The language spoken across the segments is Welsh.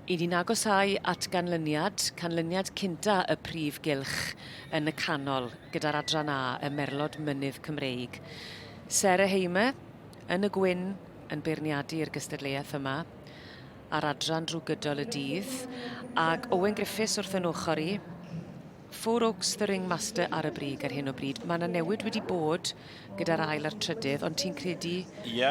I ni'n agosau at canlyniad cynta y prif gylch yn y canol gyda'r adran A, y Merlod Mynydd Cymreig. Sarah Heime yn y gwyn yn beirniadu'r gystadleuaeth yma, a'r adran drwy gydol y dydd, ac Owen Griffiths wrth yn ochr i. Four Oaks the Ringmaster ar y brig ar hyn o bryd. Mae yna newid wedi bod gyda'r ail a'r trydydd, ond ti'n credu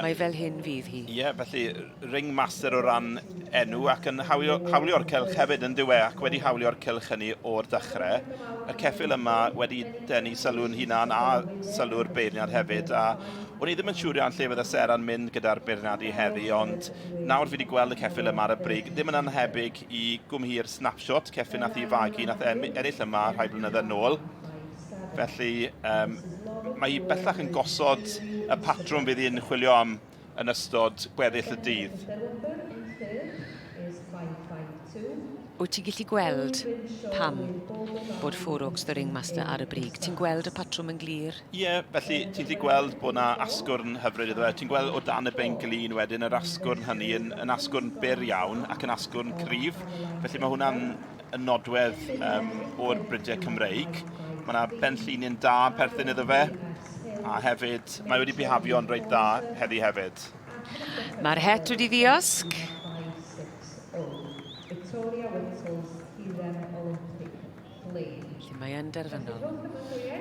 mai fel hyn fydd hi? Felly Ringmaster o ran enw ac yn hawlio'r cylch hefyd yn diwe, ac wedi hawlio'r cylch hynny o'r dechrau. Y ceffyl yma wedi denu sylw'n hunan a sylw'r beirniad hefyd, a o'n i ddim yn siŵr iawn lle fydd y Sera'n mynd gyda'r beirniadu heddi, ond nawr fi wedi gweld y ceffyl yma ar y brig, ddim yn anhebyg i gwmhir snapshot, ceffyl nath i fagu, nath ennill yma rhai blynyddoedd nôl. Felly mae hi bellach yn gosod y patrwm fydd hi'n chwilio am yn ystod gweddill y dydd. Wyt ti'n gallu gweld pam bod Four Oaks the Ringmaster ar y brig? Ti'n gweld y patrwm yn glir? Felly ti'n gallu gweld bod yna asgwrn hyfryd iddo fe. Ti'n gweld o dan y ben glin wedyn yr asgwrn hynny yn asgwrn byr iawn ac yn asgwrn cryf. Felly mae hwnna'n yn nodwedd o'r brydau Cymreig. Mae yna benllinyn da perthyn iddo fe, a hefyd mae wedi bihafio'n reit da heddi hefyd. Mae'r het wedi ddiosg. Felly mae yn derfynol.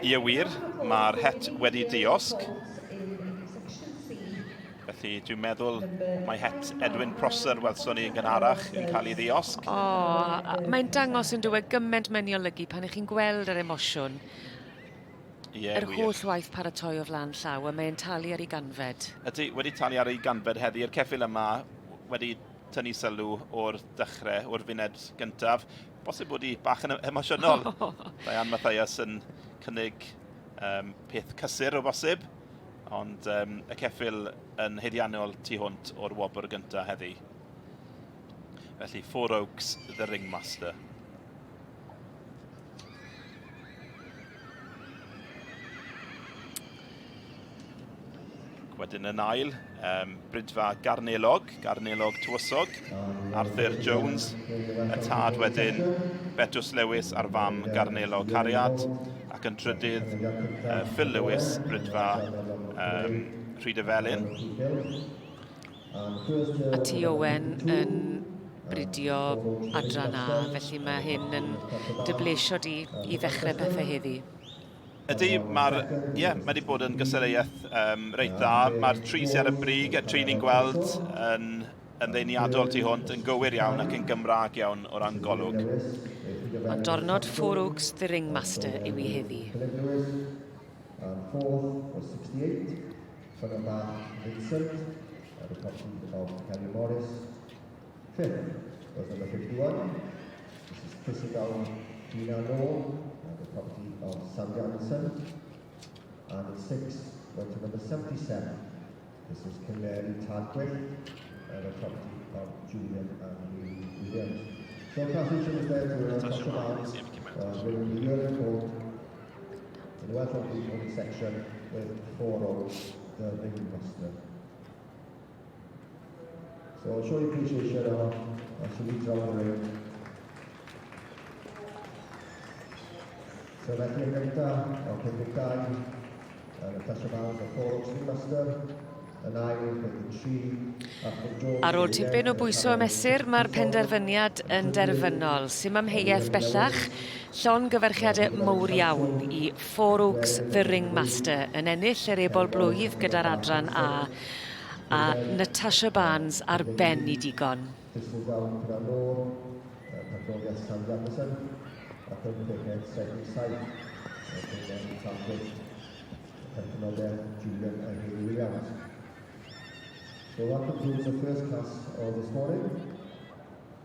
Wir, mae'r het wedi diosg. Felly dwi'n meddwl mae het Edwin Prosser welson ni yn gynharach yn cael ei ddiosg. Mae'n dangos yn dweud gymaint mewn i olygu pan ych chi'n gweld yr emosiwn. Yr holl waith paratoi o flaen llaw, a mae'n talu ar ei ganfed. Ydy, wedi talu ar ei ganfed heddi. Yr ceffyl yma wedi tynnu sylw o'r dechrau, o'r funed gyntaf. Bosib bod hi bach yn emosiynol. Diane Mathias yn cynnig peth cysur o bosib, ond y ceffyl yn heddiannol tu hwnt o'r wobr gyntaf heddi. Felly Four Oaks the Ringmaster. Wedyn yn ail, brydfa Garnelog tywysog, Arthur Jones, y tad wedyn Betws Lewis a'r fam Garnelog Cariad, ac yn trydydd Phil Lewis, brydfa Rhydyfelin. A ti Owen yn bridio adran A, felly mae hyn yn dyblesio di i ddechrau pethau heddi. Ydy, mae wedi bod yn gysylltiaeth reit dda. Mae'r tri sydd ar y brig, y tri ni'n gweld yn ddeuniadol tu hwnt, yn gywir iawn ac yn Gymraeg iawn o ran golwg. Ond dornod Four Oaks the Ringmaster yw i heddi. Fourth was 68, from Vincent, the captain of Kenny Morris. Fifth was number 51. This is Christabel Dina Noel, the property of Sam Jansen. And in sixth went to number 77. This is Kinlery Tadgwyll, the property of Julian and Williams. So transition is there to Dr. Barnes, winning the Yearling Colt in the Welsh Rugby section with Four Oaks the Ringmaster. So I'll show you appreciation of she leads around the ring. So felly yn gyntaf, o 52, Natasha Barnes o Four Oaks Ringmaster, yn ail, 53, Ar ôl tipyn o bwyso a mesur, mae'r penderfyniad yn derfynol. Sim amheuaeth bellach, llon gyferchiadau mowr iawn i Four Oaks the Ringmaster yn ennill yr Ebol Blwydd gyda'r adran A Natasha Barnes ar ben i digon. Disney Down gyda Nôl, Pagoliaeth Sam Jansen, ac yn ddegau 77, Tadgwyll, Penfynodau, Julian and Haley Williams. So that concludes the first class of this morning.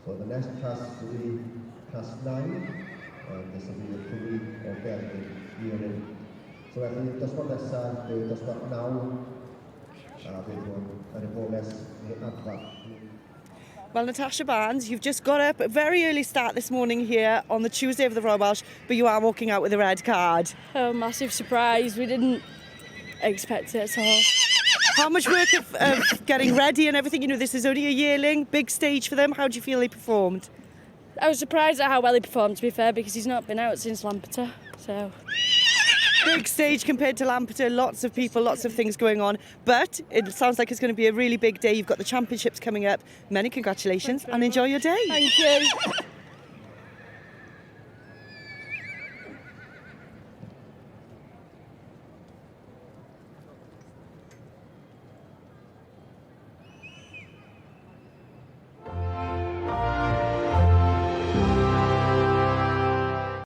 So the next class will be class 9, and this will be the fully or fairly yearling. So I think dosbarth nesaf, the dosbarth naw, bydd hwn yn y bones neu adfa. Well, Natasha Barnes, you've just got up a very early start this morning here on the Tuesday of the Royal Welsh, but you are walking out with a red card. Oh, massive surprise. We didn't expect it at all. How much work of getting ready and everything? You know, this is only a yearling, big stage for them. How do you feel they performed? I was surprised at how well he performed, to be fair, because he's not been out since Lampeter, so... Big stage compared to Lampeter, lots of people, lots of things going on. But it sounds like it's going to be a really big day. You've got the championships coming up. Many congratulations and enjoy your day. Thank you.